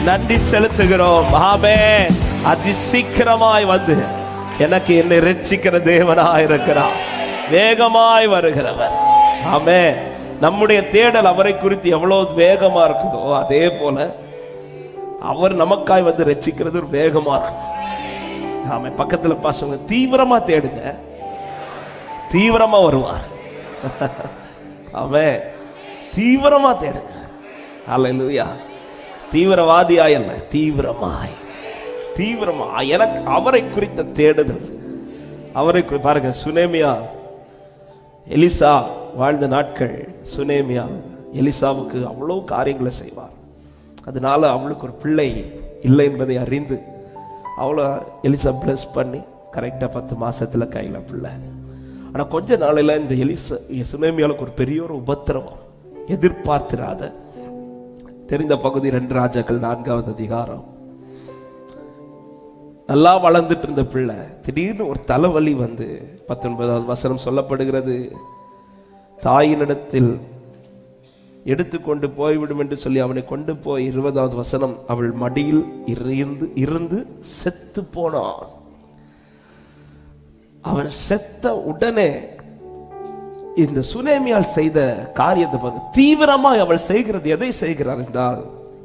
நன்றி செலுத்துகிறோம். ஆமென். அதி சீக்கிரமாய் வந்து எனக்கு என்னை ரட்சிக்கிற தேவனாய் இருக்கிறார், வேகமாய் வருகிறவர். ஆமென். நம்முடைய தேடல் அவரை குறித்து எவ்வளவு வேகமா இருக்குதோ அதே போல அவர் நமக்காய் வந்து ரட்சிக்கிறது ஒரு வேகமா இருக்கும். ஆமென். பக்கத்துல பாசுங்க, தீவிரமா தேடுங்க, தீவிரமா வருவார். ஆமென். தீவிரமா தேடுங்க. அல்லேலூயா. தீவிரவாதியாய் அல்ல, தீவிரமாய், தீவிரமாய் எனக்கு அவரை குறித்த தேடுதல். அவரை பாருங்க, சுனேமியா எலிசா வாழ்ந்த நாட்கள், சுனேமியா எலிசாவுக்கு அவ்வளவு காரியங்களை செய்வார். அதனால அவளுக்கு ஒரு பிள்ளை இல்லை என்பதை அறிந்து அவளை எலிசா பிளஸ் பண்ணி கரெக்டாக 10 மாசத்துல கையில பிள்ளை. ஆனா கொஞ்ச நாளையில இந்த சுனேமியாவுக்கு ஒரு பெரிய ஒரு உபத்திரவம், எதிர்பார்த்திராத. தெரிந்த பகுதி 2 ராஜாக்கள் 4வது அதிகாரம். நல்லா வளர்ந்துட்டு இருந்த பிள்ளை திடீர்னு ஒரு தலைவலி வந்து 19வது வசனம் சொல்லப்படுகிறது, தாயினிடத்தில் எடுத்துக்கொண்டு போய்விடும் என்று சொல்லி அவனை கொண்டு போய் 20வது வசனம், அவள் மடியில் இருந்து செத்து போனான். அவன் செத்த உடனே இந்த சுனேமியால் செய்த காரியத்தை தீவிரமாய் அவள் செய்கிறது. எதை செய்கிறார் என்றால்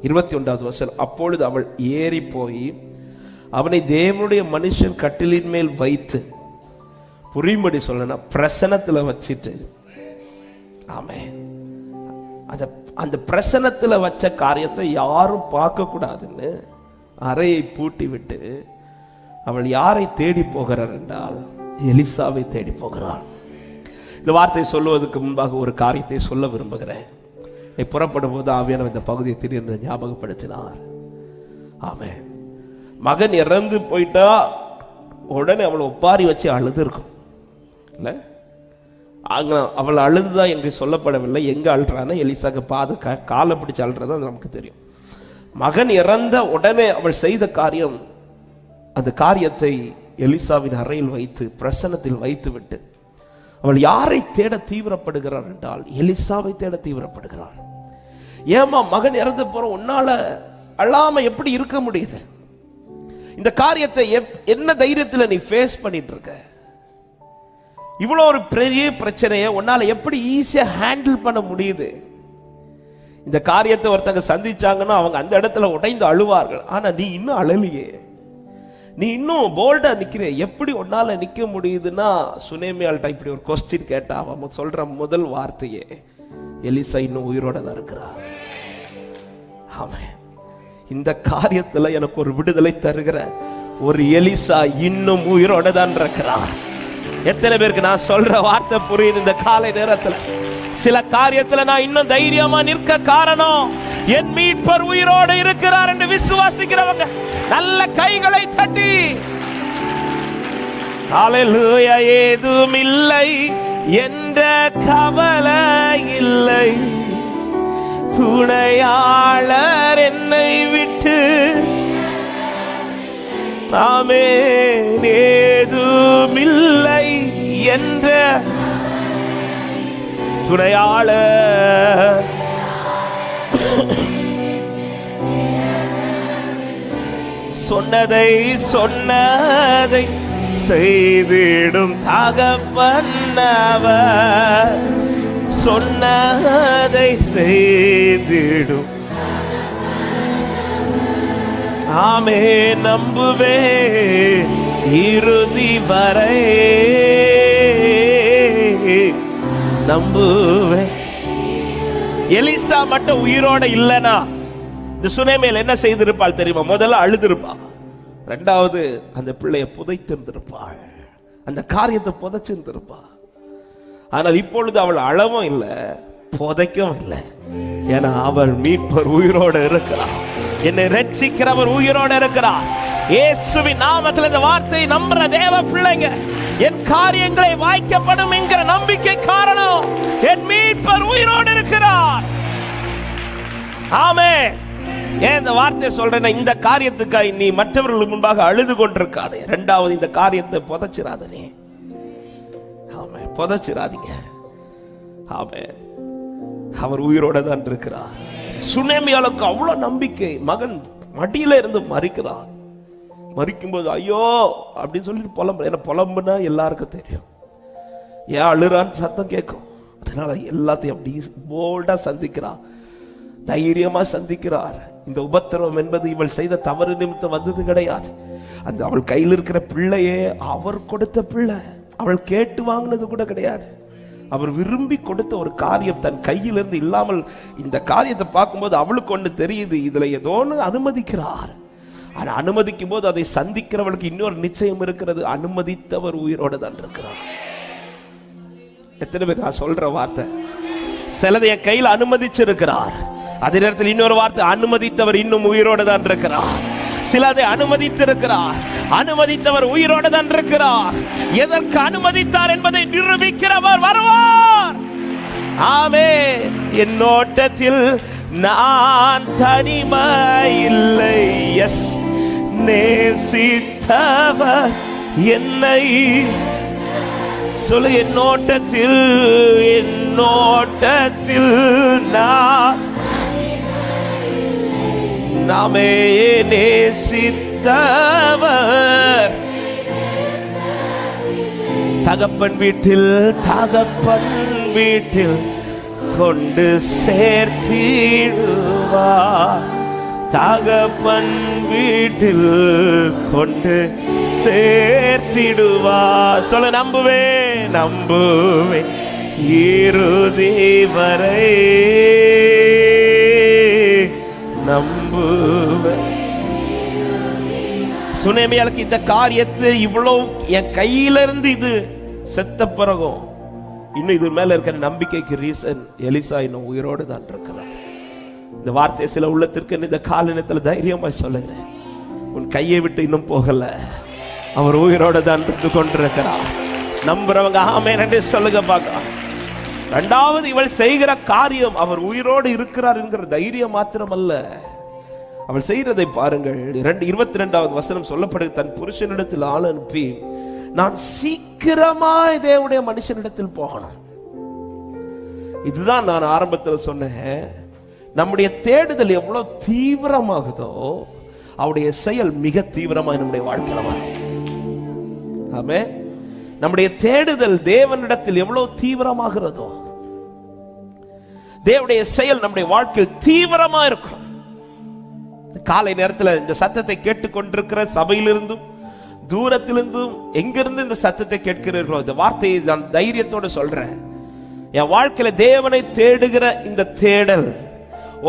21வது வசனம், அப்பொழுது அவள் ஏறி போய் அவனை தேவனுடைய மனுஷன் கட்டிலின் மேல் வைத்து, புரியும்படி சொல்லனா பிரசனத்துல வச்சிட்டு, ஆமென், அந்த பிரசனத்துல வச்ச காரியத்தை யாரும் பார்க்க கூடாதுன்னு அறையை பூட்டி விட்டு அவள் யாரை தேடி போகிறார் என்றால் எலிசாவை தேடி போகிறாள். இந்த வார்த்தை சொல்லுவதற்கு முன்பாக ஒரு காரியத்தை சொல்ல விரும்புகிறேன். நீ புறப்படும் போது ஆவியானவர் இந்த பகுதியை திடீரென்று ஞாபகப்படுத்தினார். ஆமென். மகன் இறந்து போயிட்டா உடனே அவளை ஒப்பாரி வச்சு அழுது இருக்கும் இல்ல? அவள் அழுதுதான் எங்க சொல்லப்படவில்லை. எங்க அழுறான எலிசாக்கு காலை பிடிச்சு அழுறதா நமக்கு தெரியும். மகன் இறந்த உடனே அவள் செய்த காரியம், அந்த காரியத்தை எலிசாவின் அறையில் வைத்து பிரசன்னத்தில் வைத்து விட்டு அவள் யாரை தேட தீவிரப்படுகிறாள் என்றால் எலிசாவை தேட தீவிரப்படுகிறாள். ஏமா மகன் இறந்து போற உன்னால அழாம எப்படி இருக்க முடியுது? இந்த காரியத்தை என்ன தைரியத்தில் நீ ஃபேஸ் பண்ணிட்டு இருக்க? இவ்வளவு ஒரு பெரிய பிரச்சனையை உன்னால எப்படி ஈஸியா ஹேண்டில் பண்ண முடியுது? இந்த காரியத்தை ஒருத்தங்க சந்திச்சாங்கன்னா அவங்க அந்த இடத்துல உடைந்து அழுவார்கள். ஆனா நீ இன்னும் அழலையே, நீ இன்னும் போல்டா நிக்கிற. எப்படி உன்னால நிக்க முடியுதுன்னா, சுனேமியால்ட்ட இப்படி ஒரு கொஸ்டின் கேட்டா அவன் சொல்ற முதல் வார்த்தையே, எலிசா இன்னும் உயிரோட தான் இருக்கிறார். ஆமென். இந்த காரியத்துல எனக்கு ஒரு விடுதலை தருகிற ஒரு எலிசா இன்னும் உயிரோட தான் இருக்கிறார். எத்தனை பேருக்கு நான் சொல்ற வார்த்தை புரியுது? இந்த காலை நேரத்துல சில காரியத்துல நான் இன்னும் தைரியமா நிற்க காரணம் என் மீட்பர் உயிரோடு இருக்கிறார் என்று விசுவாசிக்கிறவங்க நல்ல கைகளை தட்டி ஹல்லேலூயா. ஏதும் இல்லை என்ற கவலை இல்லை, துணையாளர் என்னை விட்டு, ஆமென், ஏதும் இல்லை என்ற துணையாளர் சொன்னதை செய்திடும் தகப்பனவர், சொன்னதை செய்திடும். ஆமே, நம்புவே இறுதி வரை, நம்புவே. எலிசா மட்டும் உயிரோட இல்லனா இந்த சுனேமியால் என்ன செய்திருப்பாள் தெரியுமா? முதல்ல அழுதிருப்பா, ரெண்டாவது அந்த பிள்ளைய புதைத்திருந்திருப்பாள், அந்த காரியத்தை புதைச்சிருந்திருப்பா. ஆனால் இப்பொழுது அவள் அழவும் இல்லை, புதைக்கவும் இல்லை. ஏன்னா அவள் மீட்பர் உயிரோடு இருக்கிறார், என்னை ரட்சிக்கிறவர் உயிரோடு இருக்கிறார். இயேசுவின் நாமத்தில் இந்த வார்த்தை நம்புற தேவ பிள்ளைங்க, என் காரியங்களை வாய்க்கப்படும் என்கிற நம்பிக்கை காரணம் என் மீட்பர் உயிரோடு இருக்கிறார். ஆமென். ஏன் இந்த வார்த்தை சொல்றேன்னா, இந்த காரியத்துக்காய் நீ மற்றவர்களுக்கு முன்பாக அழுது கொண்டிருக்காதே. இரண்டாவது, இந்த காரியத்தை புதைச்சிராத. நீ ஆமென், புதைச்சிராதீங்க. ஆமென், அவர் உயிரோட தான் இருக்கிறார். சுனேமியாளுக்கு அவ்வளவு நம்பிக்கை. மகன் மடியில இருந்து மறிக்கிறான். மறிக்கும்போது ஐயோ அப்படின்னு சொல்லிட்டு புலம்பு. ஏன்னா புலம்புனா எல்லாருக்கும் தெரியும், ஏன் அழுறான்னு சத்தம் கேட்கும். அதனால எல்லாத்தையும் அப்படி போல்டா சந்திக்கிறார், தைரியமா சந்திக்கிறார். இந்த உபத்திரவம் என்பது இவள் செய்த தவறு நிமித்தம் வந்தது கிடையாது. அந்த அவள் கையில் இருக்கிற பிள்ளையே அவர் கொடுத்த பிள்ளை, அவள் கேட்டு வாங்கினது கூட கிடையாது. அவர் விரும்பி கொடுத்த ஒரு காரியம் தன் கையிலிருந்து இல்லாமல். இந்த காரியத்தை பார்க்கும்போது அவளுக்கு ஒன்று தெரியுது, இதுல ஏதோன்னு அனுமதிக்கிறார். ஆனா அனுமதிக்கும் போது அதை சந்திக்கிறவளுக்கு இன்னொரு நிச்சயம் இருக்கிறது, அனுமதித்தவர் உயிரோடு தான் இருக்கிறார். எத்தனை பேர் நான் சொல்ற வார்த்தை? சிலதை என் கையில் அனுமதிச்சிருக்கிறார், அதே நேரத்தில் இன்னொரு வார்த்தை, அனுமதித்தவர் இன்னும் உயிரோடு தான் இருக்கிறார். சிலதை அனுமதித்திருக்கிறார், அனுமதித்தவர் உயிரோடு தான் இருக்கிறார். எதற்கு அனுமதித்தார் என்பதை நிரூபிக்கிறவர் வருவார். ஆமே. என்னோட்டத்தில் நான் தனிமை இல்லை, எஸ், நேசித்தவர் என்னை சொல்லு. என்னோட்டத்தில் நாமே நேசித்தவர் தகப்பன் வீட்டில் கொண்டு சேர்த்திடுவார். தகப்பன் வீட்டில் கொண்டு சேர்த்திடுவார். சொல்ல, நம்புவேன் இறுதி வரை நம்புவேன். சுனேமியாளுக்கு இந்த காரியத்தை இவ்வளவு என் கையிலிருந்து இது செத்த பிறகும் இன்னும் இது மேல இருக்கிற நம்பிக்கைக்கு ரீசன், எலிசா இன்னும் உயிரோடு தான் இருக்கிறார். இந்த வார்த்தையை சில உள்ளத்திற்கு இந்த காலத்தில் தைரியமா சொல்லுகிறேன். உன் கையை விட்டு இன்னும் போகல, அவர் உயிரோடு தான் இருந்து கொண்டிருக்கிறார். நம்புறவங்க ஆமென் என்று சொல்லுங்க பார்க்கலாம். இரண்டாவது, இவள் செய்கிற காரியம் அவர் உயிரோடு இருக்கிறார் என்கிற தைரியம் மாத்திரமல்ல, அவள் செய்கிறதை பாருங்கள். 22வது வசனம் சொல்லப்படுது, தன் புருஷனிடத்தில் ஆள் அனுப்பி, நான் சீக்கிரமாய் தேவனுடைய மனுஷனிடத்தில் போகணும். இதுதான் நான் ஆரம்பத்தில் சொன்னேன், நம்முடைய தேடுதல் எவ்வளவு தீவிரமாகுதோ அவருடைய செயல் மிக தீவிரமாக நம்முடைய வாழ்க்கையில வரும். ஆமென். நம்முடைய தேடுதல் தேவனிடத்தில் எவ்வளவு தீவிரமாகிறதோ தேவனுடைய செயல் நம்முடைய வாழ்க்கையில் தீவிரமா இருக்கும். காலை நேரத்தில் இந்த சத்தத்தை கேட்டுக்கொண்டிருக்கிற சபையிலிருந்தும் தூரத்திலிருந்தும் எங்கிருந்து இந்த சத்தத்தை கேட்கிறீர்களோ, இந்த வார்த்தையை நான் தைரியத்தோடு சொல்றேன். என் வாழ்க்கையில தேவனை தேடுகிற இந்த தேடல்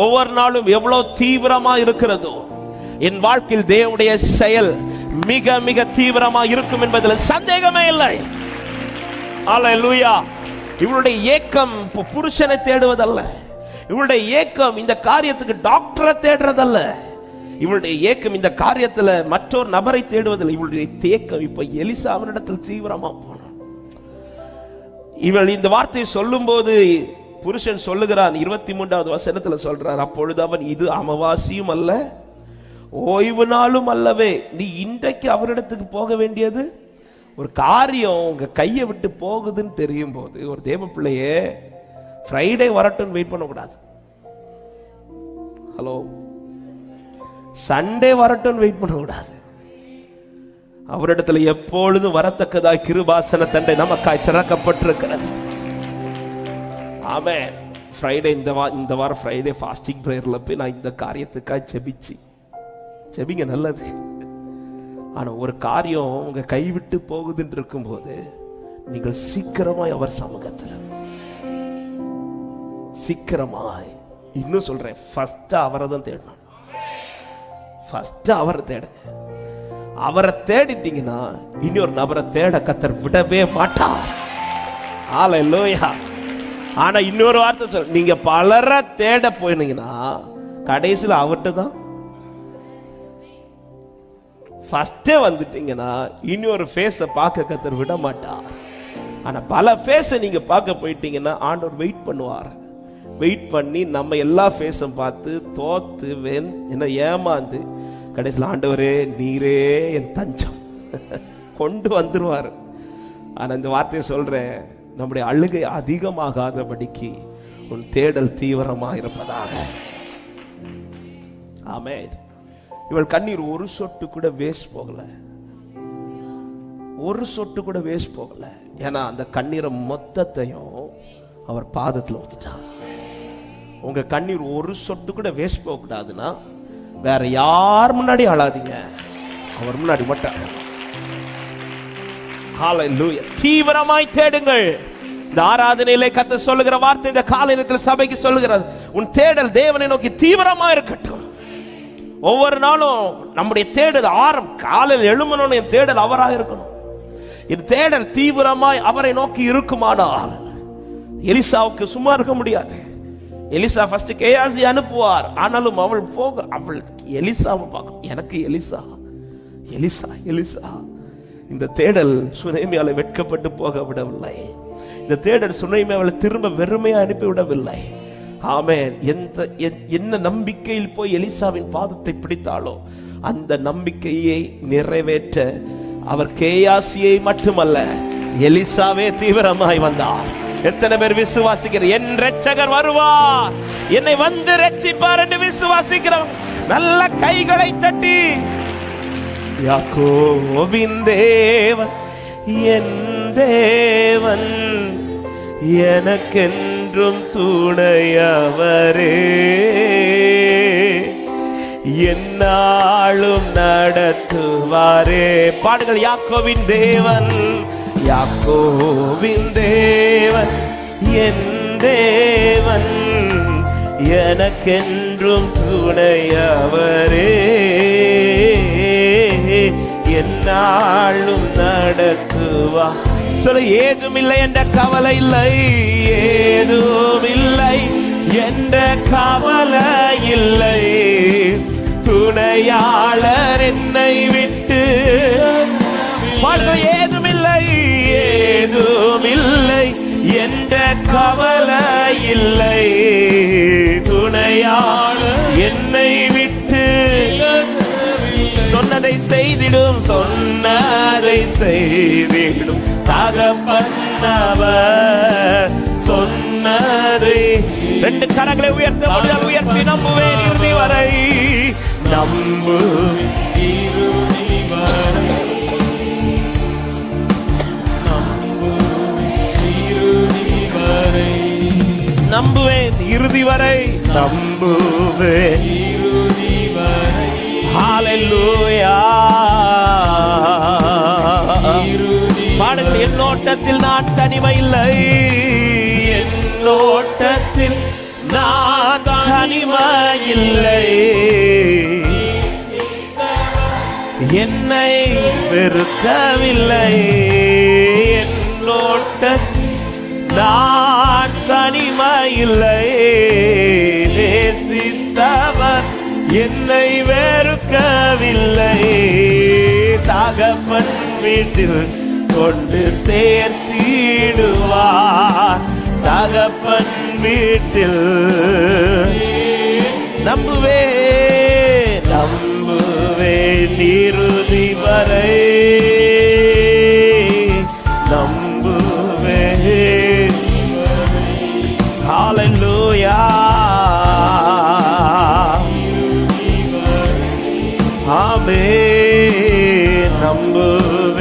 ஒவ்வொரு நாளும் எவ்வளவு தீவிரமா இருக்கிறதோ என் வாழ்க்கையில் தேவனுடைய செயல் மிக மிக தீவிரமா இருக்கும் என்பதில் சந்தேகமே இல்லை. அல்லேலூயா. இவளுடைய ஏக்கம் புருஷனை தேடுவதல்ல, இவளுடைய ஏக்கம் இந்த காரியத்துக்கு டாக்டரை தேடுறதல்ல, இவளுடைய ஏக்கம் இந்த காரியத்துல மற்றொரு நபரை தேடுவதில்லை. இவளுடைய தேக்கம் இப்ப எலிசா அவனிடத்தில் தீவிரமா போனான். இவள் இந்த வார்த்தையை சொல்லும் போது புருஷன் சொல்லுகிறான், 23வது வசனத்துல சொல்றார், அப்பொழுது அவன், இது அமாவாசையும் அல்ல ஓய்வு நாளும் அல்லவே, நீ இன்றைக்கு அவரிடத்துக்கு போக வேண்டியது ஒரு காரியம் உங்க கையை விட்டு போகுதுன்னு தெரியும் போது, ஒரு தேவ பிள்ளையே ஃப்ரைடே வரட்டும் வெயிட் பண்ணக்கூடாது. ஹலோ, சண்டே வரட்டும் வெயிட் பண்ணக்கூடாது. அவரிடத்துல எப்பொழுதும் வரத்தக்கதாய் கிருபாசன தண்டை நமக்காய் திறக்கப்பட்டிருக்கிறது. ஆமென். ஃப்ரைடே இந்த வாரம் ஃப்ரைடே ஃபாஸ்டிங் பிரேயர்ல போய் நான் இந்த காரியத்துக்காய் ஜெபிங்க, நல்லது. ஆனா ஒரு காரியம் உங்க கைவிட்டு போகுதுன்னு இருக்கும்போது நீங்கள் சீக்கிரமாய் அவர் சமூகத்தில் சீக்கிரமாய், இன்னும் சொல்றேன், ஃபர்ஸ்ட் அவரை தான் தேடணும். ஃபர்ஸ்ட் அவரை தேடுங்க. அவரை தேடிட்டீங்கன்னா இன்னொரு நபரை தேட கர்த்தர் விடவே மாட்டார். ஹல்லேலூயா. ஆனா இன்னொரு வார்த்தை சொல்ல, நீங்க பலரை தேட போயினீங்கன்னா கடைசியில் அவர்கிட்ட தான் ஃபர்ஸ்டே வந்துட்டீங்கன்னா இன்னொரு ஃபேஸை பார்க்க கர்த்தர் விட மாட்டார். ஆனா பல ஃபேஸை நீங்க பார்க்க போயிட்டீங்கன்னா ஆண்டவர் வெயிட் பண்ணுவார். வெயிட் பண்ணி நம்ம எல்லா ஃபேஸும் பார்த்து தோத்து என்ன ஏமாந்து கடைசியில் ஆண்டவரே நீரே என் தஞ்சம் கொண்டு வந்துருவார். ஆனா இந்த வார்த்தையை சொல்றேன், நம்முடைய அழுகை அதிகமாகாதபடிக்கு உன் தேடல் தீவிரமாக இருப்பதாக. ஆமென். இவள் கண்ணீர் ஒரு சொட்டு கூட வேஸ்ட் போகல, ஒரு சொட்டு கூட வேஸ்ட் போகல. ஏன்னா அந்த கண்ணீரை மொத்தத்தையும் அவர் பாதத்தில் ஊத்திட்டார். உங்க கண்ணீர் ஒரு சொட்டு கூட வேஸ்ட் போக கூடாதுன்னா வேற யார் முன்னாடி அழாதீங்க, அவர் முன்னாடி மட்டும். ஹல்லேலூயா. தீவிரமாய் தேடுங்கள். இந்த ஆராதனையிலே கர்த்தர் சொல்லுகிற வார்த்தை இந்த காலை நேரத்தில் சபைக்கு சொல்லுகிறது, உன் தேடல் தேவனை நோக்கி தீவிரமா இருக்கட்டும். ஒவ்வொரு நாளும் நம்முடைய தேடல் காலையில் எழுமணும், என் தேடல் அவராக இருக்கணும். என் தேடல் தீவிரமாய் அவரை நோக்கி இருக்குமானால் எலிசாவுக்கு சும்மா இருக்க முடியாது. எலிசா ஃபர்ஸ்ட் கேயாசி அனுப்புவார், ஆனாலும் அவள் எலிசாவை பார்க்க, எனக்கு எலிசா எலிசா எலிசா. இந்த தேடல் சுனேமியாவை வெட்கப்பட்டு போக விடவில்லை. இந்த தேடல் சுனேமியாவை திரும்ப வெறுமையா அனுப்பிவிடவில்லை. ஆமென். என்ன நம்பிக்கையில் போய் எலிசாவின் பாதத்தை பிடித்தாலோ அந்த நம்பிக்கையை நிறைவேற்ற அவர் கேயாசியை மட்டுமல்ல எலிசாவே தீவிரமாய் வந்தார். எத்தனை பேர் விசுவாசிக்கிற என் இரட்சகர் வருவார், என்னை வந்து ரட்சிப்பார் என்று விசுவாசிக்கிறவங்க நல்ல கைகளை தட்டி, யாக்கோபின் தேவன் என் தேவன், எனக்கென்றும் துணையவரே, என்னாலும் நடத்துவாரே. பாடுங்கள். யாக்கோபின் தேவன், யாக்கோபின் தேவன் என் தேவன், எனக்கென்றும் துணையவரே, என்னாலும் நடத்துவா. சொல்ல, ஏதும் இல்லை என்ற கவலை இல்லை, ஏதும் இல்லை என்ற கவலை இல்லை, துணையாளர் என்னை விட்டு. ஏதும் இல்லை, ஏதும் இல்லை என்ற கவலை இல்லை, துணையாளர் என்னை விட்டு. சொன்னதை செய்திடும், சொன்னதை செய்திடும் தகப்பனவர், சொன்னதை. ரெண்டு கரங்களை உயர்த்த முடியாது, உயர்த்தி நம்புவேன் இறுதி வரை, நம்புவேன் இறுதி வரை, நம்புவேன் இறுதி வரை, நம்புவேன் இறுதி வரை. ஹல்லேலூயா. பாடுங்கள். என்னோட்டத்தில் நான் தனிமை இல்லை, என்னோட்டத்தில் நான் தனிமை இல்லை, என்னை வெறுக்கவில்லை, என்னோட்டத்தில் நான் தனிமை இல்லை, நேசித்தவர் என்னை வெறுக்கவில்லை, தகப்பன் வீட்டில் கொண்டு சேர்த்திடுவார், தகப்பன் வீட்டில். நம்புவேன் நம்புவேன் இறுதி வரை, நம்புவேன். ஹல்லேலூயா. ஆமென். நம்புவேன்.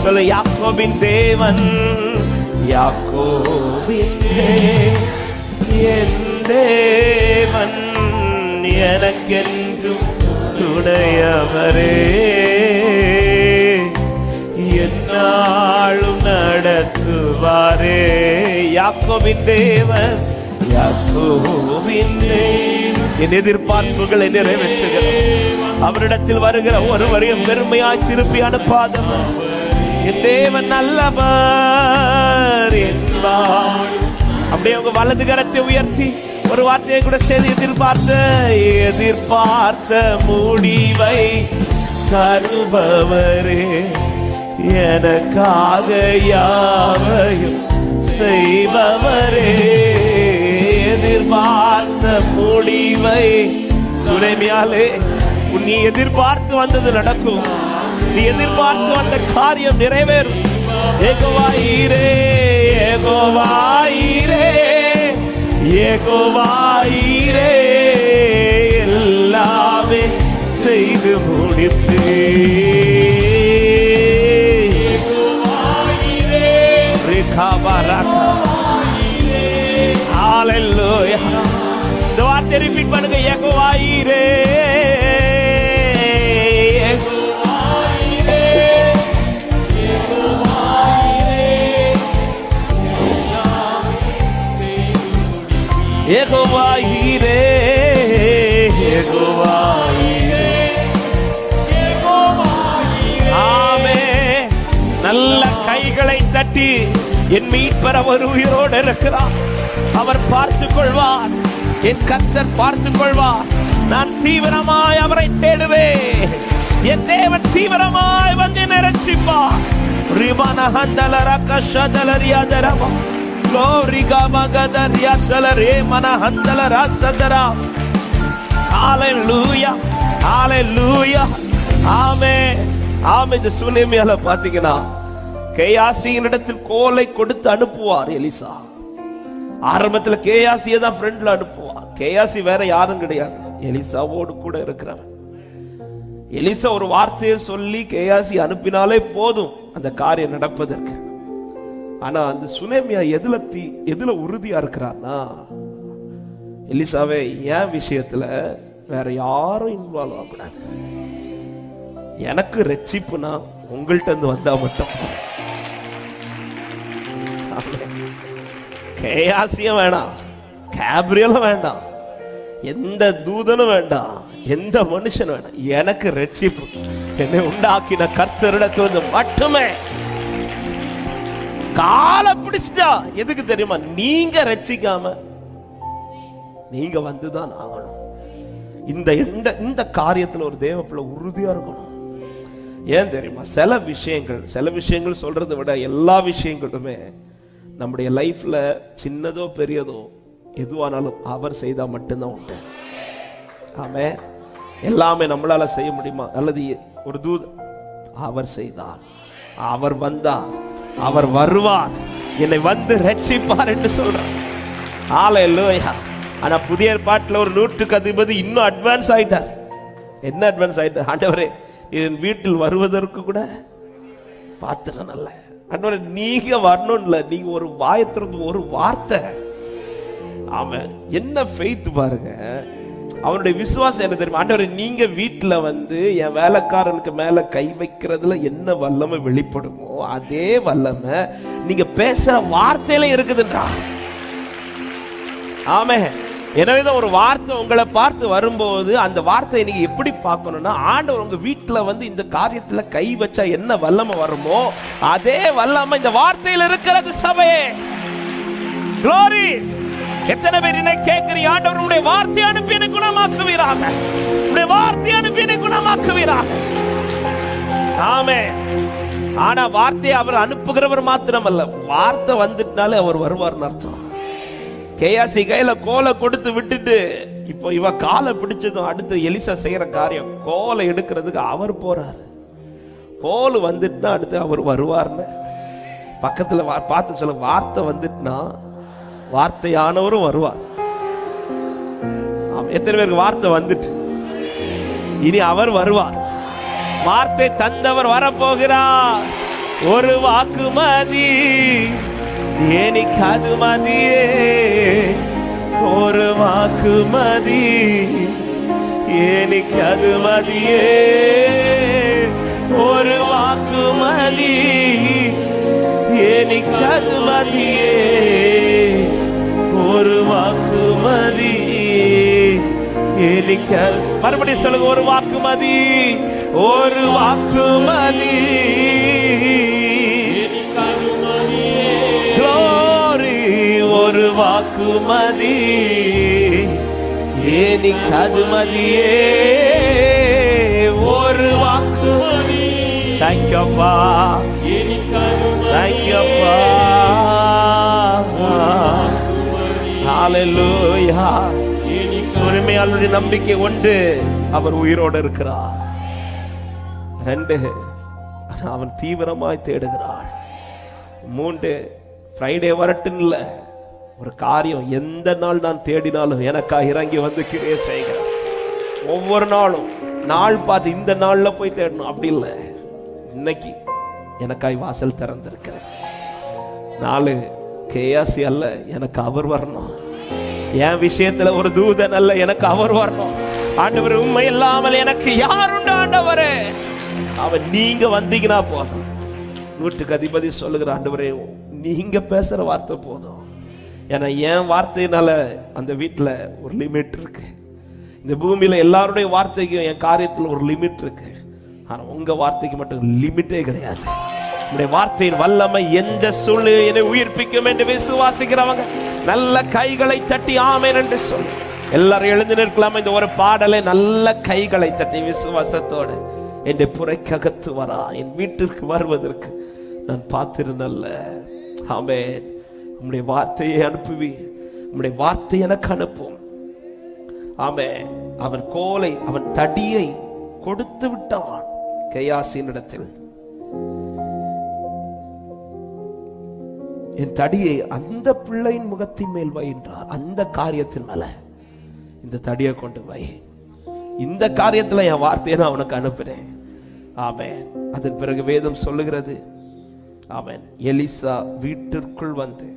சொல்ல, யாக்கோபின் தேவன், யாக்கோபின் தேவன் என் தேவன், எனக்கென்றும் துணையவரே, என்னாலும் நடத்துவாரே. யாக்கோபின் தேவன், யாக்கோபின் தேவன் என் எதிர்பார்ப்புகளை நிறைவேற்றுகிறார். அவரிடத்தில் வருகிற ஒருவரையும் பெருமையாய் திருப்பி அனுப்பாதவர். என் தேவன் நல்லவர் என்பார். அப்படியே உங்க வலது கரத்தை உயர்த்தி ஒரு வார்த்தையை கூட சேர்த்து, எதிர்பார்த்த முடிவை தருபவரே, எனக்காக யாவையும் செய்பவரே, எதிர்பார்த்த முடிவை. சுனேமியாலே, நீ எதிர்பார்த்து வந்தது நடக்கும், நீ எதிர்பார்த்து வந்த காரியம் நிறைவேறும். ஏகோவாயிரே, ஏகோவாயிரே, ஏகோவாயிரே, எல்லா எல்லாமே செய்து முடிப்பே. ஹalleluya. இந்த வார்த்தை ரிப்பீட் பண்ணுங்க. யெகோவா ஈரே, யெகோவா ஈரே, யெகோவா ஈரே. ஆமென். நல்ல கைகளை தட்டி என் மீட்பர் அவர் உயிரோடு இருக்கிறார், அவர் பார்த்துக் கொள்வார், என் கர்த்தர் பார்த்துக் கொள்வார். நான் தீவிரமாய் அவரை தேடுவேன், என் தேவன் தீவிரமாய் வந்து நிரட்சிப்பார். ஹalleluya, ஹalleluya. ஆமென், ஆமென். இந்த சுனேமியால பாத்தீங்கன்னா கேயாசியின் இடத்தில் கோலை கொடுத்து அனுப்புவார் எலிசா. ஆரம்பத்துல கேயாசியை தான் ஃப்ரெண்ட்ல அனுப்புவார். கேயாசி வேற யாரும் கிடையாது, எலிசாவோடு கூட இருக்கிறார். எலிசா ஒரு வார்த்தையை சொல்லி கேயாசி அனுப்பினாலே போதும் அந்த காரியம் நடப்பதற்கு. ஆனா அந்த சுனேமியா எதுல உறுதியா இருக்கிறார்னா, எலிசாவே என் விஷயத்துல வேற யாரும் இன்வால்வ் ஆகக்கூடாது, எனக்கு ரட்சிப்புனா உங்கள்கிட்ட இருந்து வந்தா மட்டும். கேயாசியும் வேண்டாம், கேப்ரியலும் வேண்டாம், எந்த தூதனும் வேண்டாம், எந்த மனுஷன் வேண்டாம், எனக்கு ரட்சிப்பு என்னை உண்டாக்கின கர்த்தரிடத்திலிருந்து மட்டுமே. காலை பிடிச்சா எதுக்கு தெரியுமா? நீங்க ரட்சிக்காம நீங்க வந்துதான் ஆகணும். இந்த காரியத்துல ஒரு தேவ பிள்ளை உறுதியா இருக்கணும். ஏன் தெரியுமா? சில விஷயங்கள் சொல்றதை விட எல்லா விஷயங்களுமே நம்முடைய லைஃப்ல சின்னதோ பெரியதோ எதுவானாலும் அவர் செய்தா மட்டும்தான் உண்டு. ஆமென். எல்லாமே நம்மளால செய்ய முடியுமா? அல்லது ஒரு தூதன் அவர் செய்தார், அவர் வந்தார், அவர் வருவார், என்னை வந்து ரட்சிப்பார் என்று சொல்றார். ஹalleluya. ஆனா புதிய ஏற்பாட்டில் ஒரு 100க்கு அதிபதி இன்னும் அட்வான்ஸ் ஆயிட்டார். என்ன அட்வான்ஸ் ஆயிட்டார்? ஆண்டவரே, என் வீட்டில் வருவதற்கு கூட பாத்திரம் அல்ல. ஆண்டவரே, நீங்க வரணும் இல்ல, நீங்க ஒரு வாயத்திலிருந்து ஒரு வார்த்தை. அவன் என்ன ஃபெய்த் பாருங்க, அவனுடைய விசுவாசம் என்ன தெரியுமா? ஆண்டவரே, நீங்க வீட்டுல வந்து என் வேலைக்காரனுக்கு மேல கை வைக்கிறதுல என்ன வல்லமை வெளிப்படுமோ அதே வல்லமை நீங்க பேசுற வார்த்தையில இருக்குதுன்றா. ஆமென். எனவேதான் ஒரு வார்த்தை உங்களை பார்த்து வரும்போது அந்த வார்த்தையை நீங்க எப்படி பார்க்கணும்னா, ஆண்டவர் உங்க வீட்டுல வந்து இந்த காரியத்துல கை வச்சா என்ன வல்லமை வருமோ அதே வல்லமை இந்த வார்த்தையில் இருக்கிறது. சபையே, glory. எத்தனை பேர் என்ன கேட்கிறீங்க? ஆண்டவர் உங்களுடைய வார்த்தை அனுப்பி என்னை குணமாக்குவீராக, உங்களுடைய வார்த்தை அனுப்பி என்னை குணமாக்குவீராக. ஆமென். ஆனா வார்த்தையை அவர் அனுப்புகிறவர் மாத்திரமல்ல, வார்த்தை வந்துட்டாலே அவர் வருவார்னு அர்த்தம். கேயாசி கையில கோலை கொடுத்து விட்டுட்டு இப்போ இவ காலை பிடிச்சதும் அடுத்து எலிசா செய்யற காரியம் கோலை எடுக்கிறதுக்கு அவர் போறாரு. கோல் வந்துட்டுனா அடுத்து அவர் வருவார்னு பக்கத்துல பார்த்து சொல்ல, வார்த்தை வந்துட்டுனா வார்த்தையானவரும் வருவார். எத்தனை பேருக்கு வார்த்தை வந்துட்டு இனி அவர் வருவார்? வார்த்தை தந்தவர் வரப்போகிறார். ஒரு வாக்குமதி எனக்கு அது மதியே, ஒரு வாக்குமதி எனக்கு அது மதியே, ஒரு வாக்குமதி எனக்கு அது மதியே, ஒரு வாக்குமதி எனக்கு. மறுபடியும் சொல்லுங்க, ஒரு வாக்குமதி, ஒரு வாக்குமதி, ஒரு வாக்குமதி எனக்கு அது மதியே, ஒரு வாக்குமதி. தேங்க்யூ அப்பா, தேங்க்யூ அப்பா. ஹalleluya. உண்மையாளுடைய நம்பிக்கை ஒன்று, அவர் உயிரோடு இருக்கிறார். 2, அவன் தீவிரமாய் தேடுகிறாள். 3, ஃப்ரைடே வரட்டும் இல்ல, ஒரு காரியம் எந்த நாள் நான் தேடினாலும் எனக்காக இறங்கி வந்து கிரியை செய்கிறார். ஒவ்வொரு நாளும் நாள் பார்த்து இந்த நாள்ல போய் தேடணும் அப்படி இல்லை. இன்னைக்கு எனக்காய் வாசல் திறந்திருக்கிறது. 4 கேயாசி அல்ல, எனக்கு அவர் வரணும். என் விஷயத்துல ஒரு தூதன் அல்ல, எனக்கு அவர் வரணும். ஆண்டவர், உண்மை இல்லாமல் எனக்கு யாருண்டு ஆண்டவரே? அவன் நீங்க வந்தீங்கன்னா போதும். 100க்கு அதிபதி சொல்லுகிற, ஆண்டவரே நீங்க பேசுற வார்த்தை போதும். ஏன்னா என் வார்த்தையினால அந்த வீட்டுல ஒரு லிமிட் இருக்கு. இந்த பூமியில எல்லாருடைய வார்த்தைக்கும் என் காரியத்தில் ஒரு லிமிட் இருக்கு. ஆனா உங்க வார்த்தைக்கு மட்டும் லிமிட்டே கிடையாது. உங்களுடைய வார்த்தையின் வல்லமை எந்த சூழ்நிலை என்னை உயிர்ப்பிக்கும் என்று விசுவாசிக்கிறவங்க நல்ல கைகளை தட்டி ஆமென் என்று சொல்லு. எல்லாரும் எழுந்து நிற்கலாமா? இந்த ஒரு பாடலை நல்ல கைகளை தட்டி விசுவாசத்தோடு, என்னை புரைக்ககத்து வரா, என் வீட்டிற்கு வருவதற்கு நான் பார்த்திருந்தல்ல. ஆமென். உம்முடைய வார்த்தையை அனுப்புவி, உம்முடைய வார்த்தை எனக்கு அனுப்பும். ஆமென். அவன் கோலை, அவன் தடியை கொடுத்து விட்டான் கேயாசின் இடத்தில். என் தடியை அந்த பிள்ளையின் முகத்தின் மேல் வை என்றார். அந்த காரியத்தின் மேல இந்த தடியை கொண்டு வை. இந்த காரியத்துல என் வார்த்தையை நான் அவனுக்கு அனுப்பினேன். ஆமென். அதன் பிறகு வேதம் சொல்லுகிறது, ஆமென், எலிசா வீட்டிற்குள் வந்து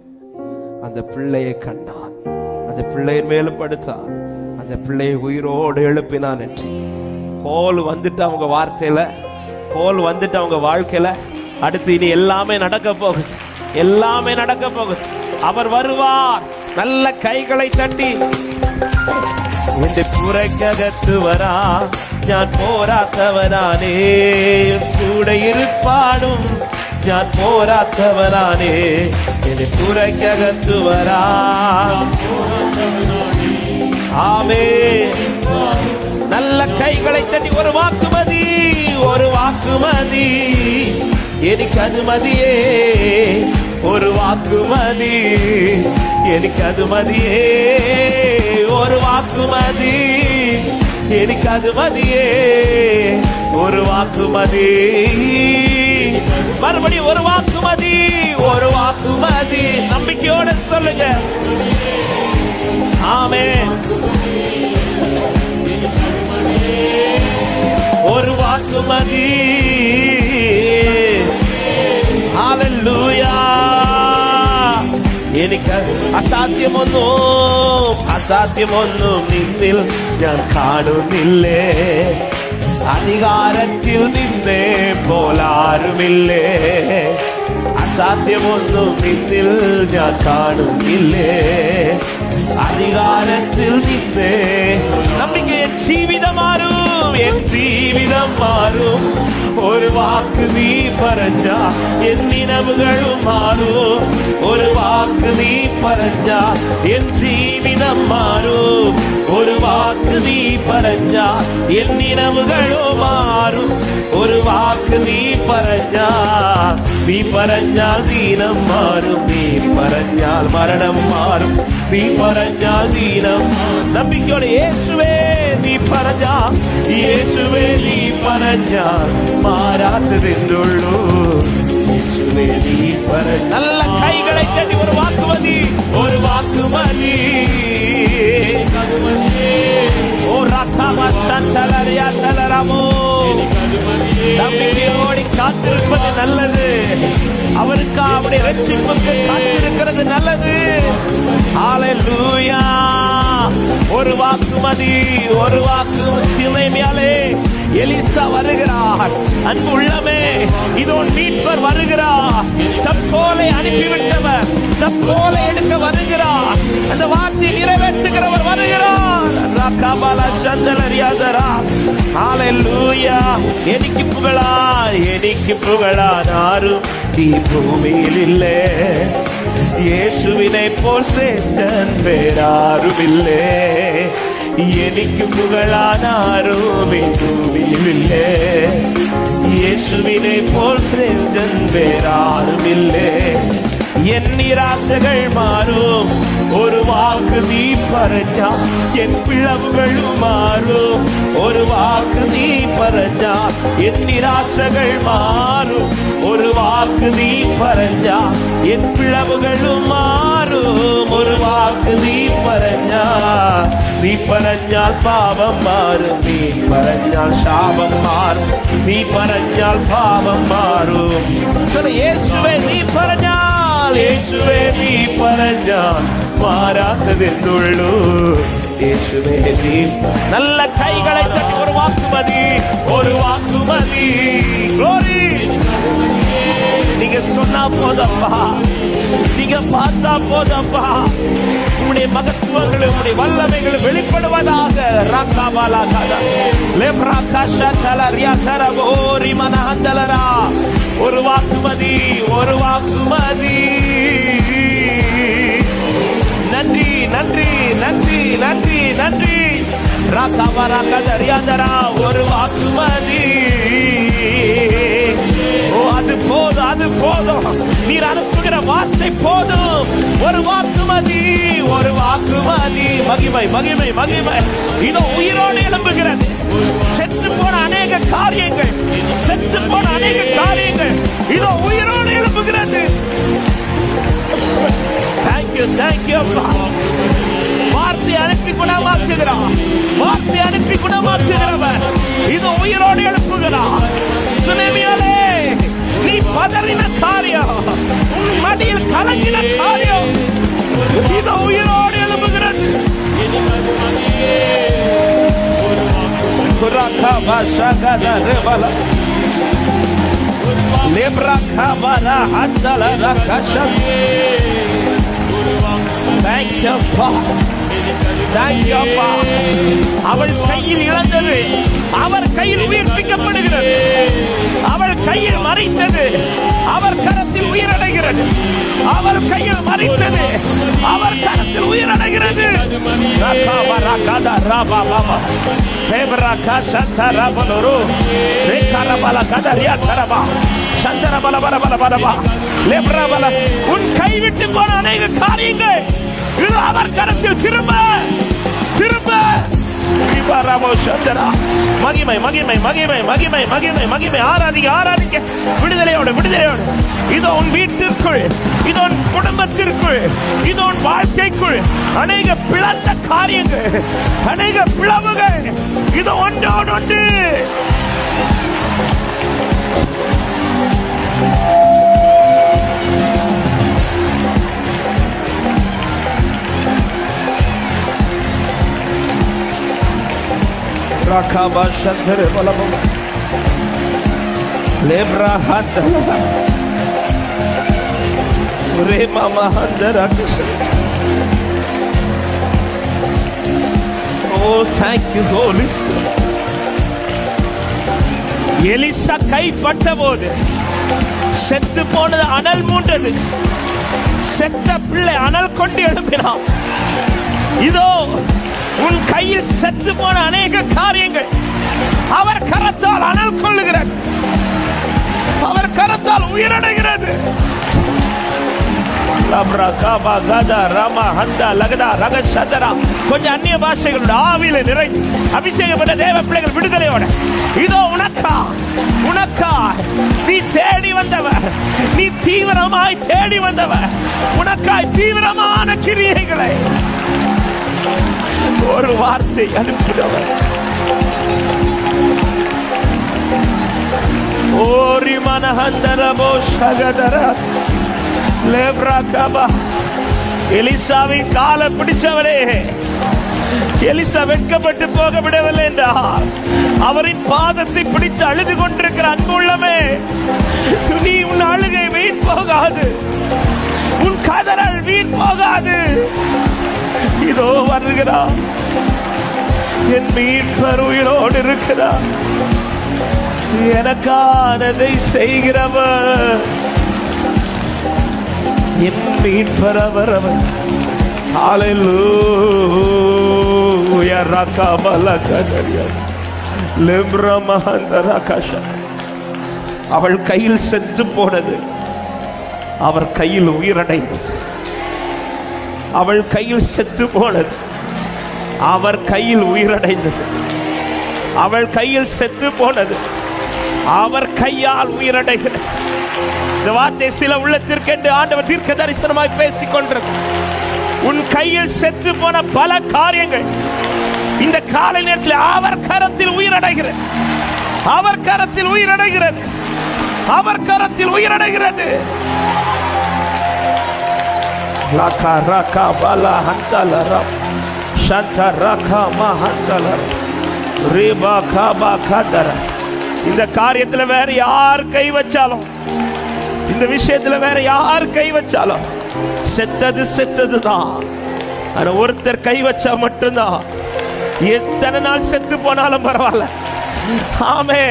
அந்த பிள்ளையை கண்டான். அந்த பிள்ளையின் மேல படுத்தான். அந்த பிள்ளையை உயிரோடு எழுப்பினான் என்று. கோல் வந்துட்டு அவங்க வார்த்தையில, கோல் வந்துட்டு அவங்க வாழ்க்கையில. அடுத்து இனி எல்லாமே நடக்க போகுது, எல்லாமே நடக்க போகுது. அவர் வருவார். நல்ல கைகளை தட்டி, എന്റെ പുറക്കകത്ത് വരാ, ഞാൻ പോരാത്തവനാനേ, കൂടെ ഇരുപ്പാടും ഞാൻ പോരാത്തവനാനേ, എന്റെ പുറക്കകത്ത് വരാ. ആമേൻ. நல்ல கைகளை தட்டி ஒரு வாக்கு மதி, ஒரு வாக்கு மதி, എനിക്കത് മതിയേ, ഒരു വാക്ക് മതി, എനിക്കത് മതിയേ, ഒരു വാക്ക് മതി, എനിക്കത് മതിയേ, ഒരു വാക്ക് മതി. மறுபடியும் ஒரு வாக்கு மதி, ஒரு வாக்கு மதி. நம்பிக்கையோட சொல்லுங்க. ஆமென். ஒரு வாக்கு மதி. ഹല്ലേലൂയ. എനിക്ക് അസാധ്യമൊന്നും നിന്നിൽ ഞാൻ കാണുന്നില്ലേ, അധികാരത്തിൽ നിന്നേ പോലാരുമില്ലേ, അസാധ്യമൊന്നും നിന്നിൽ ഞാൻ കാണുന്നില്ലേ, അധികാരത്തിൽ നിന്നേ. നമ്പിക്കை എൻ ജീവിതം മാറും, എൻ ജീവിതം മാറും. ഒരു വാക്ക് നീ പറഞ്ഞ എൻ നിലവുകളും മാറും. ഒരു വാക്ക് നീ പറഞ്ഞ എൻ ജീവിതം മാറും. ഒരു വാക്ക് നീ പറഞ്ഞ എൻ നിലവുകളും മാറും. ഒരു വാക്ക് നീ പറഞ്ഞാൽ ദീനം മാറും. നീ പറഞ്ഞാൽ മരണം മാറും. നീ പറഞ്ഞാൽ ദീനം. നമ്പിക്കോടെ യേശുവേ നീ പറഞ്ഞാൽ, യേശുവേ നീ പറഞ്ഞാൽ മാറാത്തതെന്തുള്ളൂ. യേശുവേ നീ പറഞ്ഞ. നല്ല കൈകളെ തട്ടി ഒരു വാക്ക് മതി, ഒരു വാക്ക് മതി. நம்பிக்கையோடு காத்திருப்பது நல்லது. அவருக்கு அவருடைய ரட்சிப்புக்கு காத்திருக்கிறது நல்லது. ஹல்லேலூயா. ஒரு வாக்கு மதி, ஒரு வாக்கு. சிலைமையாலே எலிசா வருகிறார். அன்பு உள்ளமே, இதோ மீட்பர் வருகிறார். தப்போலை அனுப்பிவிட்டவர் தப்போலை எடுக்க வருகிறார். அந்த வார்த்தை நிறைவேற்றுகிறவர் வருகிறார். ரகபல சந்தலரியாதரா. ஹல்லேலூயா. എനിക്ക് പുകളാൻ ആരും ഈ ഭൂമിയിലില്ലേ, യേശുവിനെ പോൽ ശ്രേഷ്ഠൻ വേറാരുമില്ലേ. എനിക്ക് പുകളാൻ ആരും ഈ ഭൂമിയിലില്ലേ, യേശുവിനെ പോൽ ശ്രേഷ്ഠൻ വേറാരുമില്ലേ. എൻ നിരാശകൾ മാറും. ഒരു വാക്ക് നീ പറഞ്ഞ എൻ പിഴവുകൾ മാറും. ഒരു വാക്ക് നീ പറഞ്ഞ എൻ നിരാശകൾ മാറും. ഒരു വാക്ക് നീ പറഞ്ഞ എൻ പിഴവുകൾ മാറും. ഒരു വാക്ക് നീ പറഞ്ഞ നീ പറഞ്ഞാൽ പാപം മാറും, നീ പറഞ്ഞാൽ ശാപം മാറും, നീ പറഞ്ഞാൽ പാപം മാറും. യേശുവേ നീ പറഞ്ഞാൽ, യേശുവേ നീ പറഞ്ഞാൽ മാറാത്തതെന്നുള്ളൂ. യേശുവേ നീ. நல்ல கைகளை தட்டி ஒரு வாக்கு மதி, ஒரு வாக்கு மதி. Glory. நீங்க சொன்னா போதப்பா, நீங்க பார்த்தா போதப்பா, உம்முடைய மகத்துவங்கள் உம்முடைய வல்லமைகள் வெளிப்படுவதாக. ராகாபாலா காதா லெப்ராகாஷா தலரியா தரபோரி மனஹந்தலரா. ஒரு வாக்குமதி, ஒரு வாக்குமதி. நன்றி நன்றி நன்றி நன்றி நன்றி. ராகாபாரா கதரியாதரா. ஒரு வாக்குமதி. ஓ அது போதும், அது போதும். நீர் அனுப்புகிற வார்த்தை போதும். ஒரு வாக்குமதி, ஒரு வாக்குமதி. மகிமை மகிமை மகிமை. இதோ உயிரோடு எழும்புகிறது. செத்து போன அநேக காரியங்கள், செத்து போன அநேக காரியங்கள் இதோ உயிரோடு எழும்புகிறது. Thank you thank you. வார்த்தை அனுப்பி குணமாக்குகிறார், வார்த்தை அனுப்பி குணமாக்குகிறவர் இதோ உயிரோடு எழுப்புகிறார். சுனேமியாலே நீ பதறின காரியம், உன் மடியில் கலங்கின காரியம் இதோ உயிரோடு எழுப்புகிறது. அவள் கையில் இழந்தது அவர் கையில் உயிர்ப்பிக்கப்படுகிறது. அவள் கையில் மறைத்தது அவர் கரத்தில் உயிரடைகிறது. அவர் கையில் மறைத்தது அவர் கரத்தில் உயிரடைகிறது. உன் கைவிட்டு போன அநேக காரியங்கள் அவர் கரத்தில் திரும்ப திரும்ப. மகிமை மகிமை மகிமை மகிமை மகிமை மகிமை. ஆராதிக்க ஆராதிக்க. விடுதலையோடு விடுதலையோடு. இதோ உன் வீட்டிற்குள், இதோ உன் குடும்பத்திற்குள், இதோ உன் வாழ்க்கைக்குள் அநேக பிளந்த காரியங்கள், அநேக பிளவுகள் இதோ ஒன்றோடு ஒன்று. Rakaba shantere balabo lebra hatala re mama handara. Oh thank you Holy Spirit. Elisha கைப்பட்ட போது செத்து போனது அனல் மூண்டது. செத்த பிள்ளை அனல் கொண்டு எழுப்பினான். இதோ உன் கையில் செத்து போன அநேக காரியங்கள் அவர் கரத்தால் அனல் கொள்ளுகிறது. அவர் கரத்தால் உயிரடைகிறது. கொஞ்சம் அந்நிய பாஷைகளோட ஆவியில நிறை அபிஷேகப்பட்ட தேவ பிள்ளைகள் விடுதலையோட. இதோ உனக்கா உனக்கா நீ தேடி வந்தவர், நீ தீவிரமாய் தேடி வந்தவர், உனக்காய் தீவிரமான கிரியைகளை ஒரு வார்த்தை அனுப்பினவர். ஓரி மனஹந்தரபோ ஷகதரா லேப்ராகபா. எலிசாவின் காலை பிடிச்சவரே, எலிசா வெட்கப்பட்டு போக விடவில்லை என்றால் அவரின் பாதத்தை பிடித்து அழுது கொண்டிருக்கிற அன்பு உள்ளமே, நீ உன் அழுகை வீண் போகாது, உன் கதறல் வீண் போகாது. இதோ வருகிறார் என் மீட்பர் உயிரோடு இருக்கிறார். எனக்கானதை செய்கிறவர் என் மீட்பர் அவர். ஹல்லேலூயா. ரகபலகதரியா லெப்ரமஹந்தரகஷ. அவள் கையில் செத்து போனது அவர் கையில் உயிரடைந்தது. அவள் கையில் செத்து போனது அவர் கையில் உயிரடைந்தது. அவள் கையில் செத்து போனது அவர் கையால் உயிரடைகிறது. இந்த வார்த்தை சில உள்ளத்திற்கென்று ஆண்டவர் தீர்க்க தரிசனமாய் பேசிக் கொண்டிருக்கிறார். உன் கையில் செத்து போன பல காரியங்கள் இந்த காலை நேரத்தில் அவர் கரத்தில் உயிரடைகிறது. அவர் கரத்தில் உயிரடைகிறது. அவர் கரத்தில் உயிரடைகிறது. லகா ரகா பலா ஹந்தலரா சந்த ரகா மஹந்தலரா ரிபா கபா கதர. இந்த காரியத்துல வேற யார் கை வச்சாலும், இந்த விஷயத்துல வேற யார் கை வச்சாலும் செத்தது செத்தது தான். ஆனா ஒருத்தர் கை வச்சா மட்டும்தான். எத்தனை நாள் செத்து போனாலும் பரவாயில்ல. ஆமே,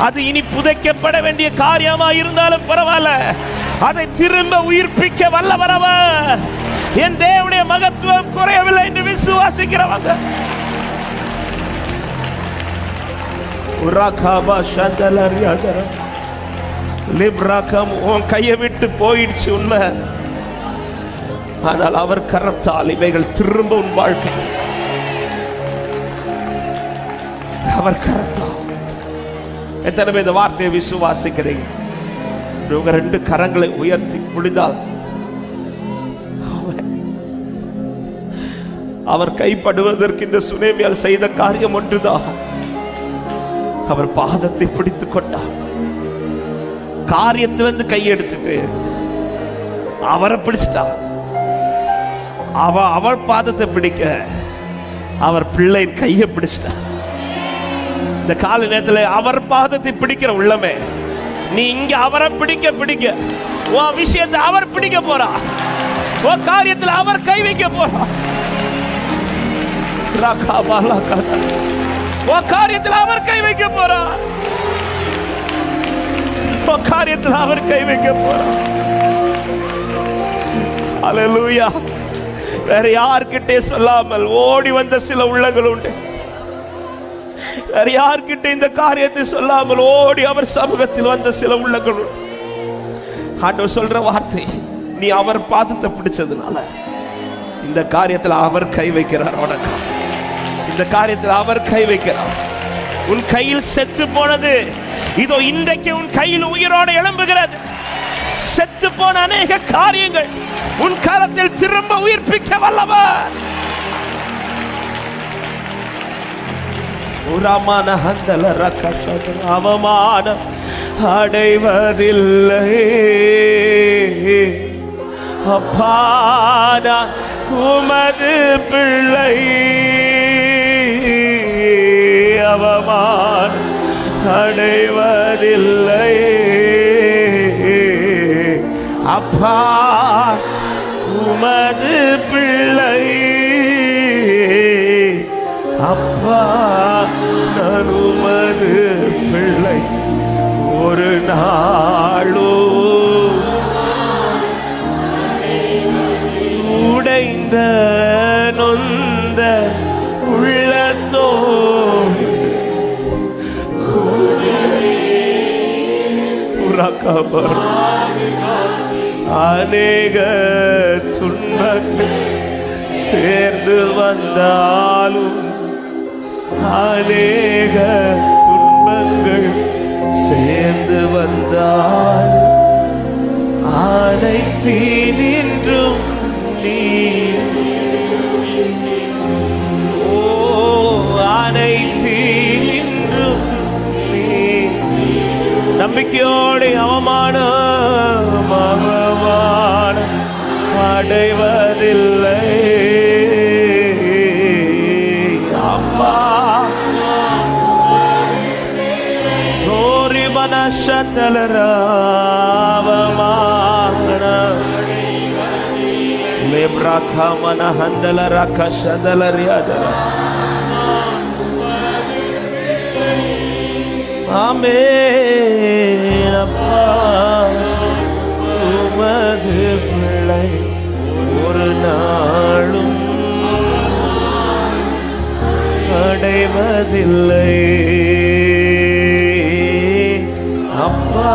அது இனி புதைக்கப்பட வேண்டிய காரியமா இருந்தாலும் பரவாயில்ல, அதை திரும்ப உயிர்ப்பிக்க வல்லவரவர். என் தேவனுடைய மகத்துவம் குறையவில்லை என்று விசுவாசிக்கிறவங்க உன் கையை விட்டு போயிடுச்சு உண்மை. ஆனால் அவர் கரத்தால் இவைகள் திரும்ப உன் வாழ்க்கை. அவர் கரத்தால். எத்தனை பேர் இந்த வார்த்தையை விசுவாசிக்கிறீங்க? உங்க ரெண்டு கரங்களை உயர்த்தி முடிந்தால் அவர் கைப்படுவதற்கு இந்த சுனேமியால் செய்த காரியம் ஒன்றுதான். அவர் பாதத்தை பிடித்துக் கொண்டார். காரியத்திலிருந்து கை எடுத்துட்டு அவரை பிடிச்சிட்டார். அவள் பாதத்தை பிடிக்க அவர் பிள்ளை கையை பிடிச்சிட்டார். இந்த கால நேரத்தில் அவர் பாதத்தை பிடிக்கிற உள்ளமே, நீ இங்க அவரை பிடிக்க பிடிக்க உன் விஷயத்தை அவர் பிடிக்க போறா. உன் காரியத்தில் அவர் கை வைக்க போறா. உன் காரியத்தில் அவர் கை வைக்க போறா. உன் காரியத்தில் அவர் கை வைக்க போறா. அல்லேலூயா. வேற யார்கிட்டே சொல்லாமல் ஓடி வந்த சில உள்ளங்கள் உண்டு. வேற யார்கிட்ட இந்த காரியத்தை சொல்லாமல் ஓடி அவர் சமூகத்தில் வந்த சில உள்ளங்கள் உண்டு. ஆண்டவர் சொல்ற வார்த்தை, நீ அவர் பாதத்தை பிடிச்சதுனால இந்த காரியத்தில் அவர் கை வைக்கிறார். உனக்கு இந்த காரியத்தில் அவர் கை வைக்கிறார். உன் கையில் செத்து போனது இதோ இன்றைக்கு உன் கையில் உயிரோடு எழும்புகிறது. செத்து போன அநேக காரியங்கள் உன் கரத்தில் திரும்ப உயிர்ப்பிக்க வல்லவர். அவமானம் அடைவதில்லை அப்பா, நான் உமது பிள்ளை. அவமானம் அடைவதில்லை அப்பா, உமது பிள்ளை. அப்பா, நான் உமது பிள்ளை. ஒரு நாளோ உடைந்த நொந்த உள்ளத்தோடு அநேக துன்பங்கள் சேர்ந்து வந்தாலும், அநேக துன்பங்கள் சேர்ந்து வந்தாலும் அனைத்து நின்றும் நீ, ஓ அனைத்து நின்றும் நீ. நம்பிக்கையோடு அவமானம் அடைவதில்லை அப்பா. கோரி மனசத்தலராவமான லேப்ராக்கா மனஹந்தல ரகஷதலரியாதல. ஆமென் அப்பா, உமது பிள்ளை ஒரு நாளும் அடைவதில்லை அப்பா,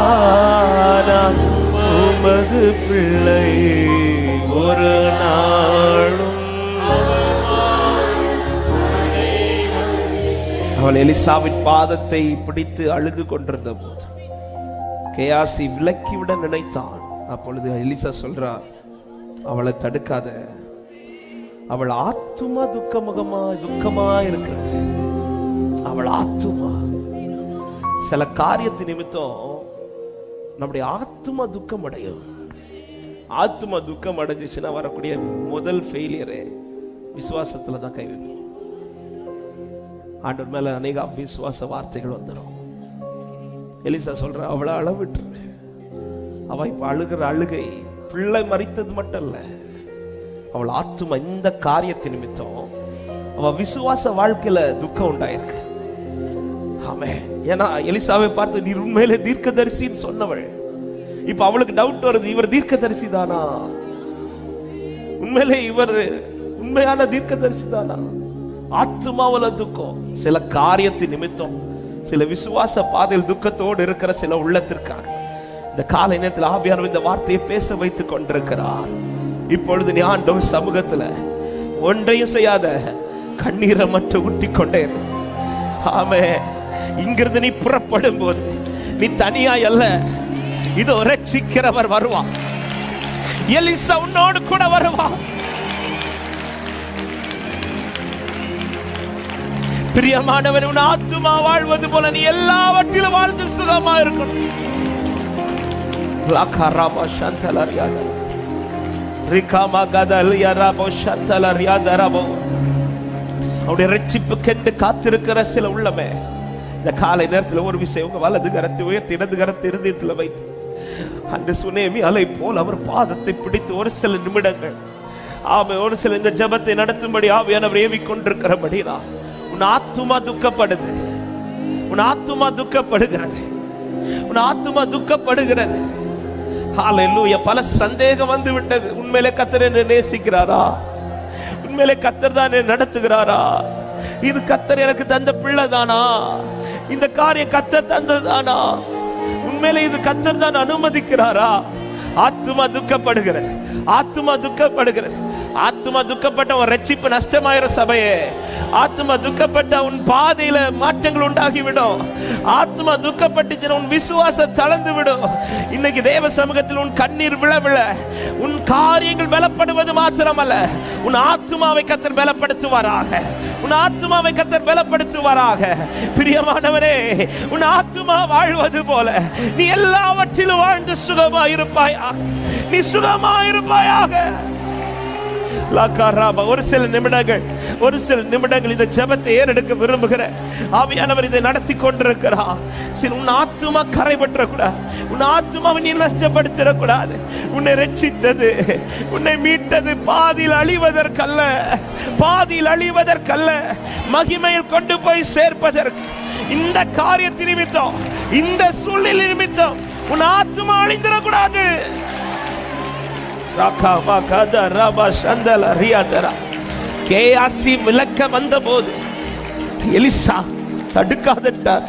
நான் உமது பிள்ளை ஒரு நாளும். அவள் எலிசாவின் பாதத்தை பிடித்து அழுது கொண்டிருந்த போது கேயாசி விலக்கிவிட நினைத்தான். அப்பொழுது எலிசா சொல்றார், அவளை தடுக்காத, அவள் ஆத்துமா துக்கமா இருக்கிறது. அவள் ஆத்துமா சில காரியத்து நிமித்தம் நம்முடைய ஆத்துமா துக்கம் அடையும். ஆத்துமா துக்கம் அடைஞ்சிச்சுன்னா வரக்கூடிய முதல் ஃபெயிலியரே விசுவாசத்துல தான் கை வைப்போம். ஆண்டவர் மேல அநேக விசுவாச வார்த்தைகள் வந்துடும். எலிசா சொல்ற அவளை அளவிட்டு, அவ இப்ப அழுகிற அழுகை பிள்ளை மறித்தது மட்டும் இல்ல, அவள் ஆத்துமா இந்த காரியத்தின் நிமித்தம் அவ விசுவாச வாழ்க்கையில துக்கம் உண்டாயிருக்கு. ஆமே, ஏன்னா எலிசாவை பார்த்து நீர் உண்மையிலே தீர்க்கதரிசின்னு சொன்னவள். இப்ப அவளுக்கு டவுட் வருது, இவர் தீர்க்கதரிசி தானா? உண்மையிலே இவர் உண்மையான தீர்க்கதரிசி தானா? ஆத்துமாவுல துக்கம், சில காரியத்தின் நிமித்தம், சில விசுவாச பாதையில் துக்கத்தோடு இருக்கிற சில உள்ளத்திற்காக இந்த காலை நேரத்தில் ஆவியானவர் இந்த வார்த்தையை பேச வைத்துக் கொண்டிருக்கிறார். இப்பொழுது நீ ஆண்டவர் சமூகத்துல ஒன்றையும் செய்யாத கண்ணீரை மட்டும் ஊட்டி கொண்டேன். ஆமே, இங்கிருந்து நீ புறப்படும் போது நீ தனியாய் அல்ல, இதோ ரட்சிக்கிறவர் வருவான். எலிசா உன்னோடு கூட வருவான். பிரியமானவர், உன் ஆத்துமா வாழ்வது போல நீ எல்லாவற்றிலும் வாழ்ந்து சுகமா இருக்கணும். அவருடைய ரட்சிப்புக்கென்று காத்திருக்கிற சில உள்ளமே இந்த காலை நேரத்தில் ஒரு விஷயம், உங்க வலது கரத்தை உயர்த்தி இடது கரத்தை இருதயத்தில் வைத்து அந்த சுனேமி அலை போல் அவர் பாதத்தை பிடித்து ஒரு சில நிமிடங்கள் ஒரு சில இந்த ஜெபத்தை நடத்தும்படி ஆவியானவர் ஏவிக் கொண்டிருக்கிறபடினா உன் ஆத்துமா துக்கப்படுது, உன் ஆத்துமா துக்கப்படுகிறது, உன் ஆத்துமா துக்கப்படுகிறது. ஹல்லேலூயா. பல சந்தேகம் வந்து விட்டது. உண்மையிலே கர்த்தர் என்னை நேசிக்கிறாரா? உண்மையிலே கர்த்தர் தான் என்னை நடத்துகிறாரா? இது கர்த்தர் எனக்கு தந்த பிள்ளை தானா? இந்த காரியம் கர்த்தர் தந்ததானா? உண்மையிலே இது கர்த்தர் தான் அனுமதிக்கிறாரா? ஆத்துமா துக்கப்படுகிறது, ஆத்துமா துக்கப்படுகிறது. ஆத்துமா துக்கப்பட்ட உன் ரட்சிப்பு நஷ்டமாயிர சபையே. ஆத்துமா துக்கப்பட்ட உன் பாதையில மாற்றங்கள் உண்டாகிவிடும். ஆத்துமா துக்கப்பட்டுச்சுன்னா உன் விசுவாசம் தளர்ந்து விடும். இன்னைக்கு தேவ சமூகத்தில் உன் கண்ணீர் விழ உன் காரியங்கள் பலப்படுவது மாத்திரமல்ல, உன் ஆத்துமாவை கர்த்தர் பலப்படுத்துவாராக, உன் ஆத்துமாவை கர்த்தர் பலப்படுத்துவாராக. பிரியமானவரே, உன் ஆத்துமா வாழ்வது போல நீ எல்லாவற்றிலும் வாழ்ந்து சுகமாயிருப்பாயாக, நீ சுகமாயிருப்பாயாக. ஒரு சில நிமிடங்கள் இந்த ஜெபத்தை ஏறெடுக்க விரும்புகிற ஆவியானவர் இதை நடத்தி கொண்டிருக்கிறார். உன் ஆத்துமா கரைபற்ற கூடாது, உன் ஆத்துமாவை நீ நஷ்டப்படுத்திட கூடாது. உன்னை ரட்சித்தது, உன்னை மீட்டது பாதியில் அழிவதற்கல்ல, பாதியில் அழிவதற்கல்ல, மகிமையில் கொண்டு போய் சேர்ப்பதற்கு. இந்த காரியத்தின் நிமித்தம், இந்த சூழ்நிலை நிமித்தம் உன் ஆத்துமா அழிந்திடக்கூடாது. விளக்க வந்த போது எலிசா தடுக்காதட்டார்.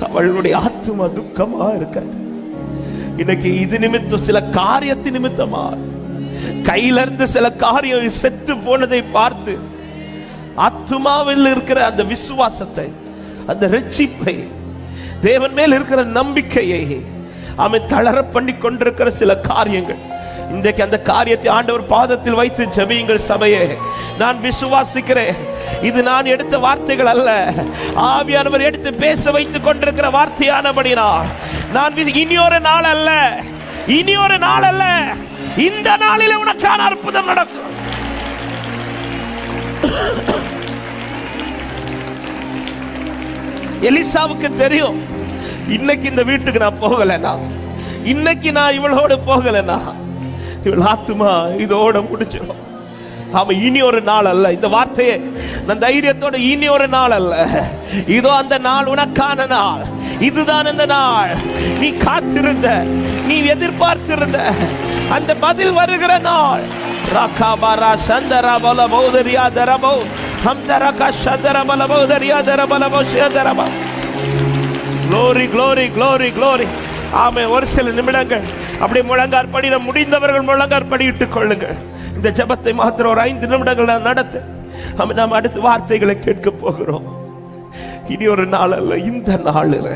அவளுடைய ஆத்துமா துக்கமா இருக்கிறது. இன்னைக்கு இது நிமித்தம், சில காரியத்தின் நிமித்தமா கையில இருந்து சில காரியம் செத்து போனதை பார்த்து ஆத்துமாவில் இருக்கிற அந்த விசுவாசத்தை, அந்த ரட்சிப்பை, தேவன் மேல் இருக்கிற நம்பிக்கையை அவன் தளர பண்ணி கொண்டிருக்கிற சில காரியங்கள். இன்றைக்கு அந்த காரியத்தை ஆண்டவர் பாதத்தில் வைத்து ஜெபியுங்கள் சபையே. நான் விசுவாசிக்கிறேன், இது நான் எடுத்த வார்த்தைகள் அல்ல, ஆவியானவர் எடுத்து பேச வைத்துக் கொண்டிருக்கிற வார்த்தையானபடினால் நான் இனியொரு நாள் அல்ல, இனியொரு நாள் அல்ல, இந்த நாளில் உனக்கான அற்புதம் நடக்கும். எலிசாவுக்கு தெரியும், இன்னைக்கு இந்த வீட்டுக்கு நான் போகலனா, இன்னைக்கு நான் இவளோடு போகலனா இவள் ஆத்துமா இதோட முடிச்சிடும். அவன் இனி ஒரு நாள் அல்ல, இந்த வார்த்தையை நான் தைரியத்தோட, இனி ஒரு நாள் அல்ல, இதோ அந்த நாள் உனக்கான நாள், இதுதான் அந்த நாள். நீ காத்திருந்த, நீ எதிர்பார்த்திருந்த அந்த பதில் வருகிற நாள். ராகாபாரா சந்தரா பல பௌதரியா தரபோ ஹம்தரகா சதர பல பௌதரியா தரபல பௌஷதரபா. glory glory glory glory. ஆமே. ஒரு சில நிமிடங்கள் அப்படி முழங்கார் படியில முடிந்தவர்கள் முழங்கார் படியிட்டுக் கொள்ளுங்கள். இந்த ஜெபத்தை மாத்திரம் ஒரு 5 நிமிடங்கள் நான் நடத்த, நாம் அடுத்த வார்த்தைகளை கேட்க போகிறோம். இனி ஒரு நாள் அல்ல, இந்த நாளில்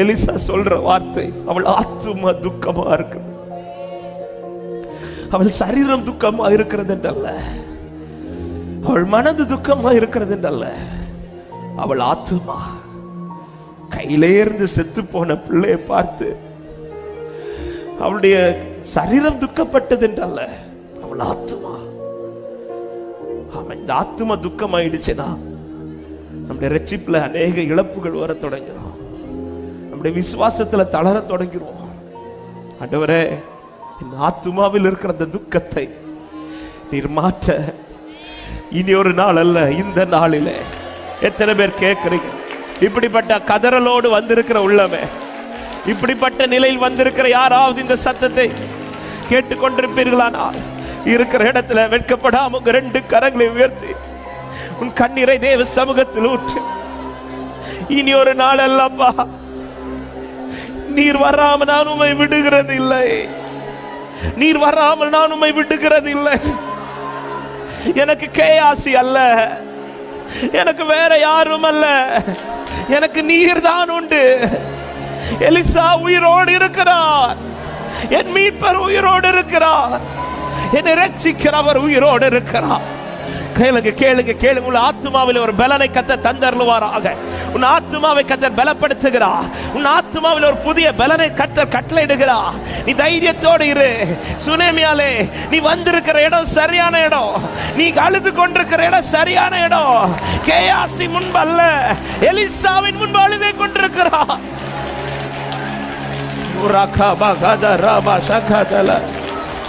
எலிசா சொல்ற வார்த்தை, அவள் ஆத்துமா துக்கமா இருக்குது. அவள் சரீரம் துக்கமா இருக்கிறது என்றல்ல, அவள் மனது துக்கமா இருக்கிறது என்றல்ல, அவள் ஆத்துமா கையிலேருந்து செத்து போன பிள்ளையை பார்த்து அவளுடைய சரீரம் துக்கப்பட்டது என்றல்ல, அவள் ஆத்துமா. இந்த ஆத்துமா துக்கம் ஆயிடுச்சுன்னா நம்முடைய ரட்சிப்புல அநேக இழப்புகள் வர தொடங்கிறோம், நம்முடைய விசுவாசத்துல தளர தொடங்கிடுவோம். ஆண்டவரே, இந்த ஆத்துமாவில் இருக்கிற அந்த துக்கத்தை நீர் மாற்ற இனி ஒரு நாள் அல்ல, இந்த நாளிலே. எத்தனை பேர் கேட்கிறீங்க? இப்படிப்பட்ட கதறலோடு வந்திருக்கிற உள்ளமே, இப்படிப்பட்ட நிலையில் வந்திருக்கிற யாராவது இந்த சத்தத்தை கேட்டுக்கொண்டிருப்பீர்களானால் இருக்கிற இடத்துல வெட்கப்படாம உங்க 2 கரங்களை உயர்த்தி உன் கண்ணீரை தேவ சமூகத்தில் ஊற்று. இனி ஒரு நாள் அல்லப்பா, நீர் வராம நான் உம்மை விடுகிறது இல்லை, நீர் வராமல் நான் உம்மை விடுகிறது இல்லை. எனக்கு கேயாசி அல்ல, எனக்கு வேற யாரும் அல்ல, எனக்கு நீர் தான் உண்டு. எலிசா உயிரோடு இருக்கிறார், என் மீட்பர் உயிரோடு இருக்கிறார், என்னை ரட்சிக்கிறவர் உயிரோடு இருக்கிறார். கேளுங்க கேளுங்க கேளுங்க. உன் ஆத்துமாவில் ஒரு பலனை கர்த்தர் தந்தருளுவாராக. உன் ஆத்துமாவை கர்த்தர் பலப்படுத்துகிறார். உன் ஆத்துமாவில் ஒரு புதிய பலனை கர்த்தர் கட்டளையிடுகிறார். நீ தைரியத்தோடு இரு. சுனேமியாலே, நீ வந்திருக்கிற இடம் சரியான இடம், நீ அழுது கொண்டிருக்கிற இடம் சரியான இடம். கேயாசி முன்பு அல்ல, எலிசாவின் முன்பு அழுது கொண்டிருக்கிறார்.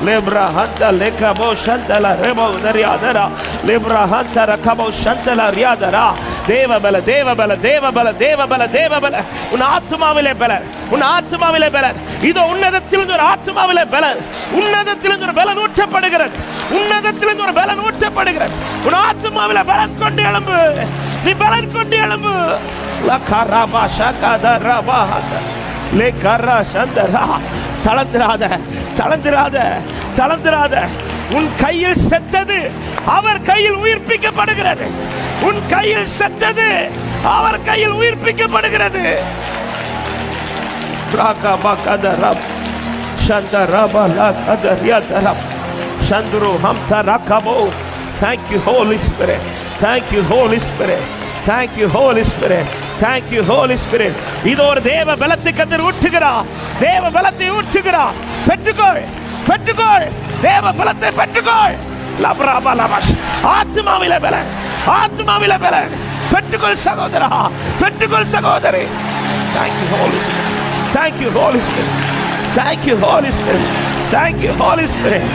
Lebra hanta lekabo shantala rebo dariadara lebra hanta rakabo shantala riadara deva bala deva bala deva bala deva bala deva bala un ஆத்துமாவிலே பலன், உன் ஆத்துமாவிலே பலன். இதோ உன்னதத்திலிருந்து ஒரு ஆத்துமாவிலே பலன், உன்னதத்திலிருந்து ஒரு பலன் ஊற்றப்படுகிறது, உன்னதத்திலிருந்து ஒரு பலன் ஊற்றப்படுகிறது. உன் ஆத்துமாவிலே பலன் கொண்டு எழும்பு, நீ பலன் கொண்டு எழும்பு. லகரபா ஷகதரபா லேகரா சந்தரா. தளர்ந்திராத, தளர்ந்திராத, தளர்ந்திராத. உன் கையில் செத்தது அவர் கையில் உயிர்ப்பிக்கப்படுகிறது. உன் கையில் செத்தது அவர் கையில் உயிர்ப்பிக்கப்படுகிறது. ராகபகதரப் சந்தரபலகதரியதரப் Chandru ஹம்தரகபோ. Thank you Holy Spirit, thank you Holy Spirit, thank you Holy Spirit, thank you Holy Spirit. இது ஒரு தேவ பலத்தை கர்த்தர் ஊற்றுகிறார், தேவ பலத்தை ஊற்றுகிறார். பெற்றுக்கொள், பெற்றுக்கொள், தேவ பலத்தை பெற்றுக்கொள். லப்ராபலமஷ். ஆத்துமாவிலே பலன், ஆத்துமாவிலே பலன் பெற்றுக்கொள் சகோதரா, பெற்றுக்கொள் சகோதரி. Thank you Holy Spirit, thank you Holy Spirit, thank you Holy Spirit, thank you Holy Spirit,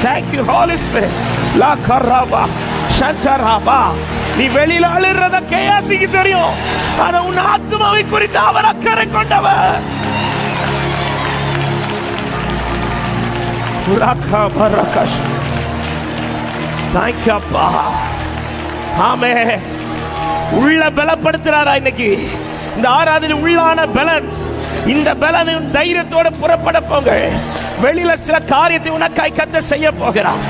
thank you Holy Spirit. La karaba சந்தரபா. நீ வெளியில அழுறத கேயாசிக்கு தெரியும், ஆனா உன் ஆத்துமாவை குறித்து அவர் அக்கறை கொண்டவர். Thank you அப்பா. ஆமே. உள்ள பலப்படுத்துறாரா இன்னைக்கு இந்த ஆராதனை? உள்ளான பலன், இந்த பலனின் தைரியத்தோட புறப்பட போங்க. வெளியில சில காரியத்தை உனக்காய் கர்த்தர் செய்ய போகிறார்.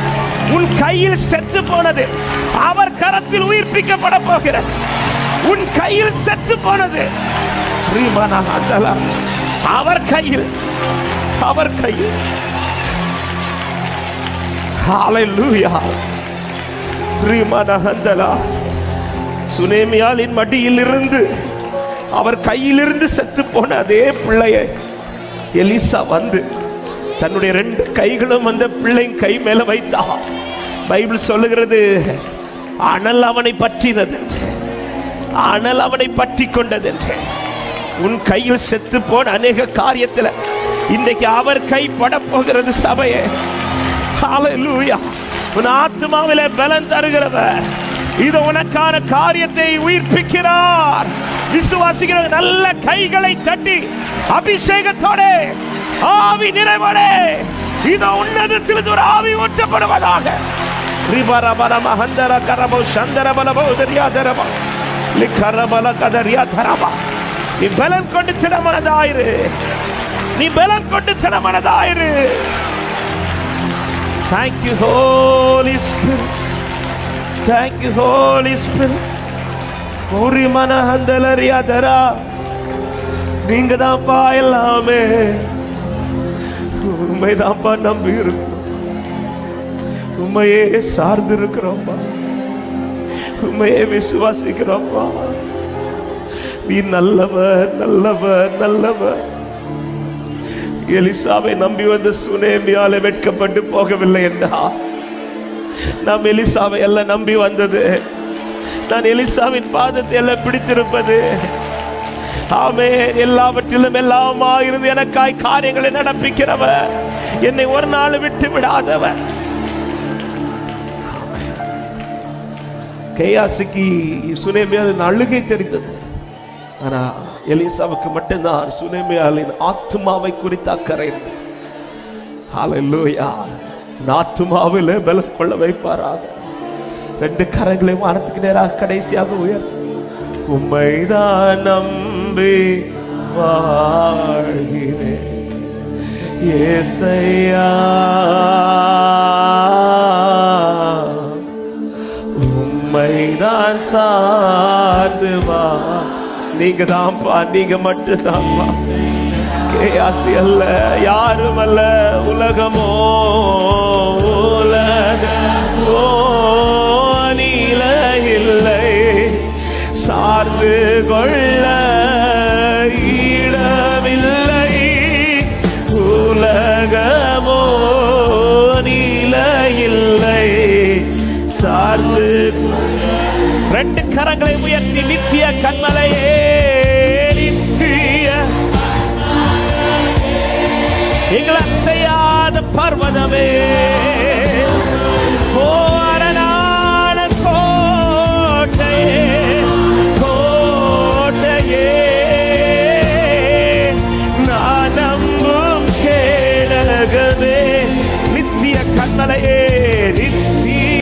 உன் கையில் செத்து போனது அவர் கரத்தில் உயிர்ப்பிக்கப்பட போகிறது. உன் கையில் செத்து போனது அவர் கையில், அவர் கையில். ஹalleluya. ரீமனஹந்தலா. சுனேமியாளின் மடியில் இருந்து அவர் கையிலிருந்து செத்து போன அதே பிள்ளையை எலிசா வந்து தன்னுடைய 2 கைகளும் அந்த பிள்ளையின் கை மேல வைத்தார். பைபிள் சொல்லுகிறது, அனல் அவனை பற்றினது, அனல் அவனை பற்றி கொண்டது. உன் கையில் செத்து போன அநேக காரியத்தில் இன்றைக்கு அவர் கை பட போகிறது சபையே. ஹalleluya. உன் ஆத்துமாவிலே பலன் தருகிறவர் இது உனக்கான காரியத்தை உயிர்ப்பிக்கிறார். விசுவாசிக்கிற நல்ல கைகளை தட்டி அபிஷேகத்தோட ஆவி நிறைவோட இதோ உன்னதத்தில் ஒரு ஆவி ஊற்றப்படுவதாக. ரிபரபர மஹந்தர கரபோ சந்தரபல பௌதரியாதரபா லிகரபல கதரியாதரபா. நீ பலன் கொண்டு திடமனதாயிரு, நீ பலன் கொண்டு திடமனதாயிரு. Thank you Holy Spirit, thank you Holy Spirit. ஓரி மனஹந்தலரியாதரா. நீங்க தான்ப்பா எல்லாமே, உண்மைதான்ப்பா நம்பி இருக்கும். உம்மையே சார்ந்து இருக்கிறோம்ப்பா, உம்மையே விசுவாசிக்கிறோம்ப்பா. நீ நல்லவர், நல்லவர், நல்லவர். எலிசாவை நம்பி வந்த சுனேமியால வெட்கப்பட்டு போகவில்லை என்றா, நாம் எலிசாவை எல்லாம் நம்பி வந்தது, நான் எலிசாவின் பாதத்தை எல்லாம் பிடித்திருப்பது. ஆமென். எல்லாவற்றிலும் எல்லாமா இருந்து எனக்காய் காரியங்களை நடப்பிக்கிறவர், என்னை ஒரு நாள் விட்டு விடாதவர். கேயாசிக்கு சுனேமியாவின் அழுகை தெரிந்தது. ஆனா எலிசாவுக்கு மட்டும்தான் சுனேமியாவின் ஆத்துமாவை குறித்து அக்கறை இருந்தது. ஹல்லேலூயா. ஆத்துமாவிலே பலம் கொள்ள வைப்பாராக. ரெண்டு கரங்களை வானத்துக்கு நேராக கடைசியாக உயர்த்து. உம்மைதான் நம்பி வாழ்கிறேன் ஏசையா, உம்மைதான் சார்ந்து வா. நீங்க தான்ப்பா, நீங்க மட்டும்தான்ப்பா. கேயாசி அல்ல, யாரும் அல்ல, உலகமோ உலகமோ நீல இல்லை, சார்ந்து கொள்ள இடமில்லை. உலகமோ நீல இல்லை, சார்ந்து. ரெண்டு கரங்களை உயர்த்தி நித்திய கண்மலையே, நித்திய எங்களை செய்யாத பர்வதமே,